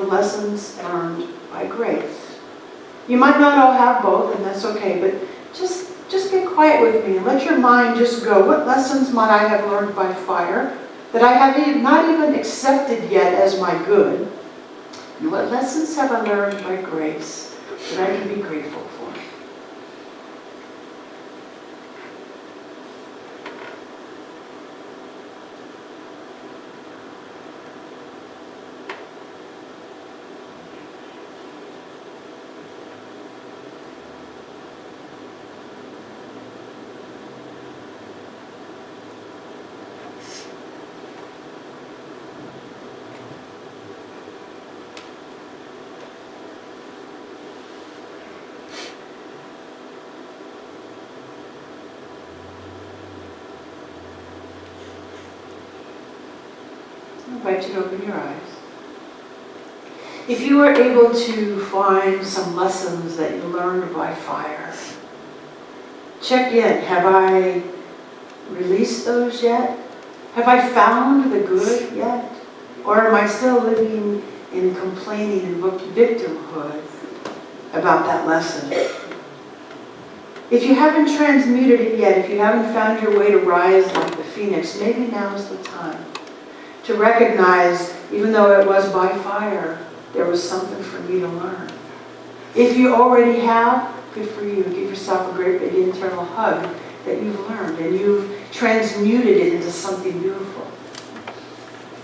lessons learned by grace. You might not all have both, and that's okay, but just get quiet with me and let your mind just go. What lessons might I have learned by fire that I have not even accepted yet as my good? And what lessons have I learned by grace that I can be grateful for? I invite you to open your eyes. If you were able to find some lessons that you learned by fire, check in. Have I released those yet? Have I found the good yet? Or am I still living in complaining and victimhood about that lesson? If you haven't transmuted it yet, if you haven't found your way to rise like the phoenix, maybe now is the time to recognize, even though it was by fire, there was something for me to learn. If you already have, good for you. Give yourself a great big internal hug that you've learned and you've transmuted it into something beautiful.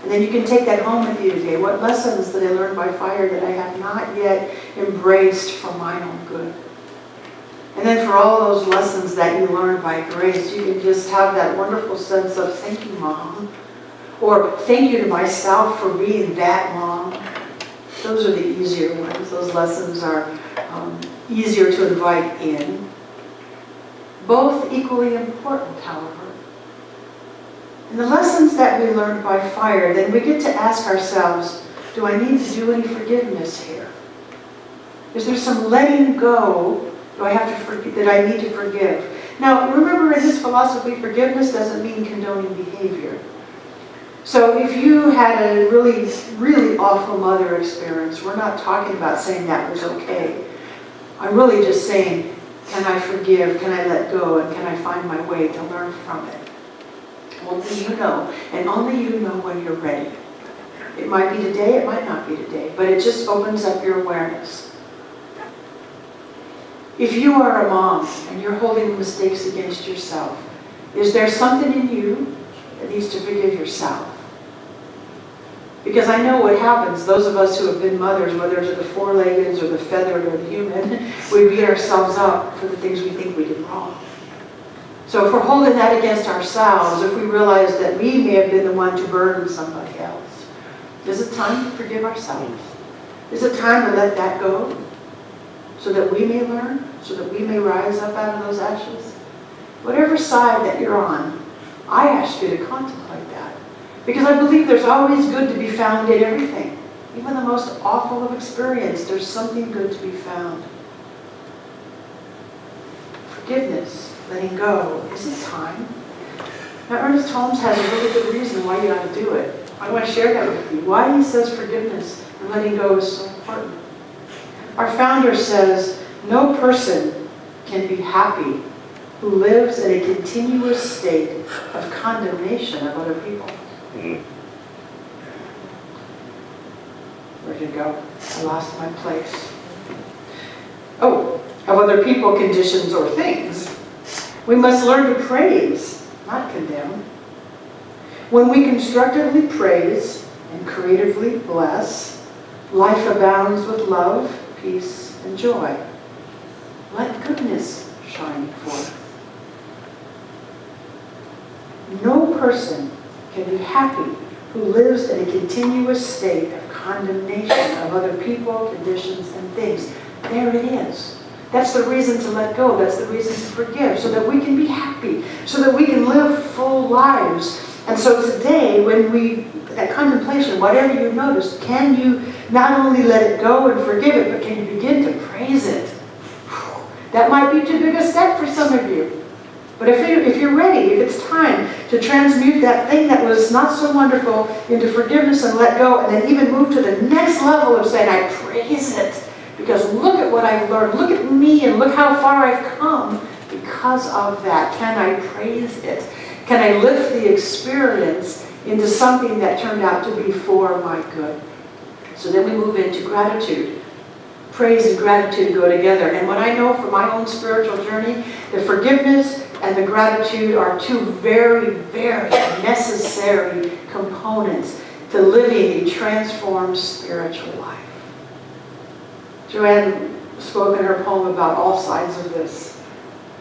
And then you can take that home with you today. What lessons did I learn by fire that I have not yet embraced for my own good? And then for all those lessons that you learned by grace, you can just have that wonderful sense of, thank you, Mom. Or thank you to myself for being that Mom. Those are the easier ones. Those lessons are easier to invite in. Both equally important, however. And the lessons that we learned by fire, then we get to ask ourselves, do I need to do any forgiveness here? Is there some letting go do I have to forgive, that I need to forgive? Now, remember in his philosophy, forgiveness doesn't mean condoning behavior. So if you had a really, really awful mother experience, we're not talking about saying that was okay. I'm really just saying, can I forgive, can I let go, and can I find my way to learn from it? Only you know, and only you know when you're ready. It might be today, it might not be today, but it just opens up your awareness. If you are a mom and you're holding mistakes against yourself, is there something in you that needs to forgive yourself? Because I know what happens, those of us who have been mothers, whether it's the four-legged or the feathered or the human, we beat ourselves up for the things we think we did wrong. So if we're holding that against ourselves, if we realize that we may have been the one to burden somebody else, is it time to forgive ourselves? Is it time to let that go? So that we may learn, so that we may rise up out of those ashes? Whatever side that you're on, I ask you to contemplate that. Because I believe there's always good to be found in everything. Even the most awful of experience, there's something good to be found. Forgiveness, letting go, is it time? Now Ernest Holmes has a really good reason why you ought to do it. I want to share that with you. Why he says forgiveness and letting go is so important. Our founder says, no person can be happy who lives in a continuous state of condemnation of other people. Where'd it go? I lost my place. Oh, of other people, conditions, or things. We must learn to praise, not condemn. When we constructively praise and creatively bless, life abounds with love, peace, and joy. Let goodness shine forth. No person can be happy who lives in a continuous state of condemnation of other people, conditions, and things. There it is. That's the reason to let go. That's the reason to forgive, so that we can be happy, so that we can live full lives. And so today, that contemplation, whatever you notice, can you not only let it go and forgive it, but can you begin to praise it? That might be too big a step for some of you. But if you're ready, if it's time to transmute that thing that was not so wonderful into forgiveness and let go, and then even move to the next level of saying, I praise it, because look at what I've learned, look at me, and look how far I've come because of that. Can I praise it? Can I lift the experience into something that turned out to be for my good? So then we move into gratitude. Praise and gratitude go together. And what I know from my own spiritual journey, the forgiveness and the gratitude are two very, very necessary components to living a transformed spiritual life. Joanne spoke in her poem about all sides of this.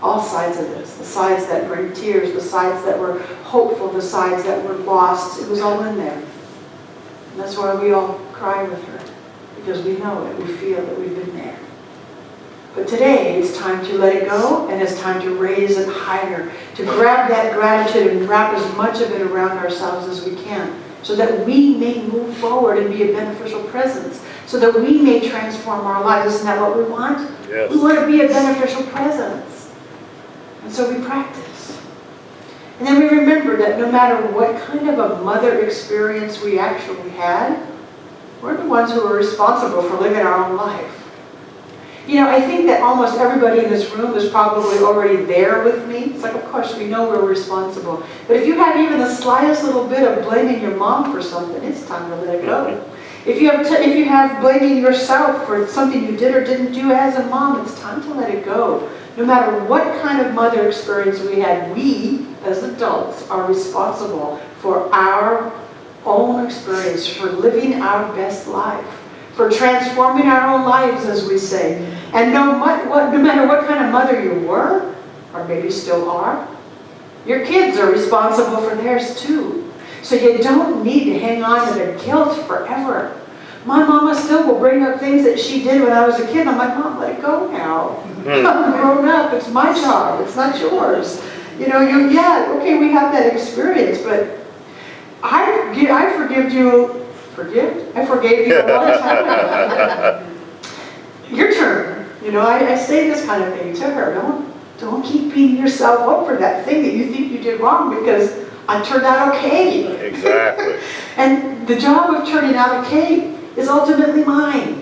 All sides of this. The sides that bring tears, the sides that were hopeful, the sides that were lost. It was all in there. And that's why we all cry with her. Because we know it, we feel that we've been there. But today, it's time to let it go, and it's time to raise it higher, to grab that gratitude and wrap as much of it around ourselves as we can, so that we may move forward and be a beneficial presence, so that we may transform our lives. Isn't that what we want? Yes. We want to be a beneficial presence. And so we practice. And then we remember that no matter what kind of a mother experience we actually had, we're the ones who are responsible for living our own life. You know, I think that almost everybody in this room is probably already there with me. It's like, of course, we know we're responsible. But if you have even the slightest little bit of blaming your mom for something, it's time to let it go. If you have blaming yourself for something you did or didn't do as a mom, it's time to let it go. No matter what kind of mother experience we had, we, as adults, are responsible for our own experience, for living our best life, for transforming our own lives, as we say. And no matter what kind of mother you were, or maybe still are, your kids are responsible for theirs too. So you don't need to hang on to the guilt forever. My mama still will bring up things that she did when I was a kid. I'm like, Mom, let it go now. I'm grown up. It's my job. It's not yours. You know, okay, we have that experience, but I forgave you a long time ago. Your turn. You know, I say this kind of thing to her. Don't keep beating yourself up for that thing that you think you did wrong, because I turned out okay. Exactly. And the job of turning out okay is ultimately mine.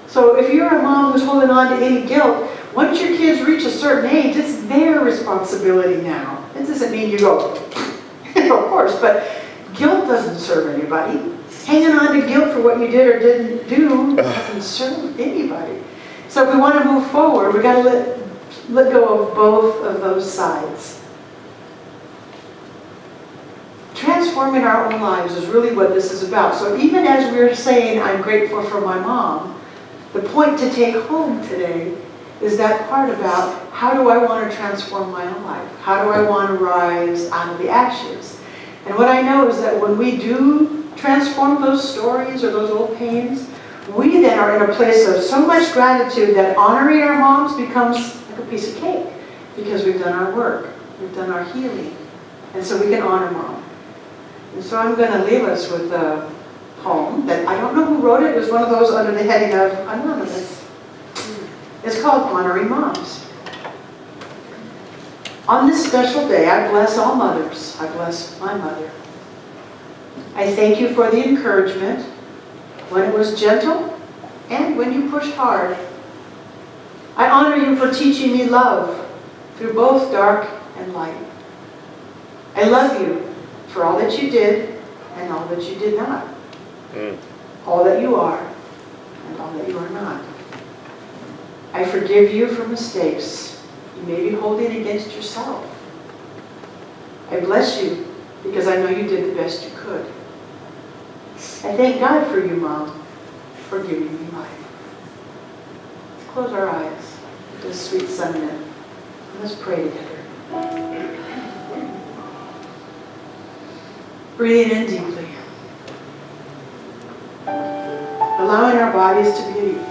So if you're a mom who's holding on to any guilt, once your kids reach a certain age, it's their responsibility now. It doesn't mean you go, of course, but guilt doesn't serve anybody. Hanging on to guilt for what you did or didn't do doesn't serve anybody. So if we want to move forward, we've got to let go of both of those sides. Transforming our own lives is really what this is about. So even as we're saying, I'm grateful for my mom, the point to take home today is that part about, how do I want to transform my own life? How do I want to rise out of the ashes? And what I know is that when we do transform those stories or those old pains, we then are in a place of so much gratitude that honoring our moms becomes like a piece of cake, because we've done our work, we've done our healing, and so we can honor mom. And so I'm going to leave us with a poem that I don't know who wrote it. It was one of those under the heading of Anonymous. It's called Honoring Moms. On this special day, I bless all mothers. I bless my mother. I thank you for the encouragement when it was gentle and when you pushed hard. I honor you for teaching me love through both dark and light. I love you for all that you did and all that you did not. All that you are and all that you are not. I forgive you for mistakes you may be holding against yourself. I bless you because I know you did the best you could. I thank God for you, Mom, for giving me life. Let's close our eyes with this sweet sunset, and let's pray together. Breathing in deeply. Allowing our bodies to be at ease.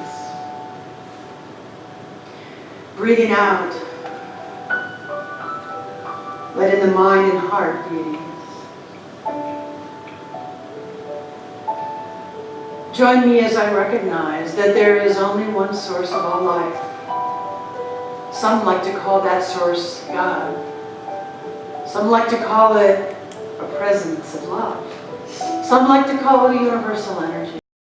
Breathing out. Letting the mind and heart be at ease. Join me as I recognize that there is only one source of all life. Some like to call that source God. Some like to call it a presence of love. Some like to call it a universal energy.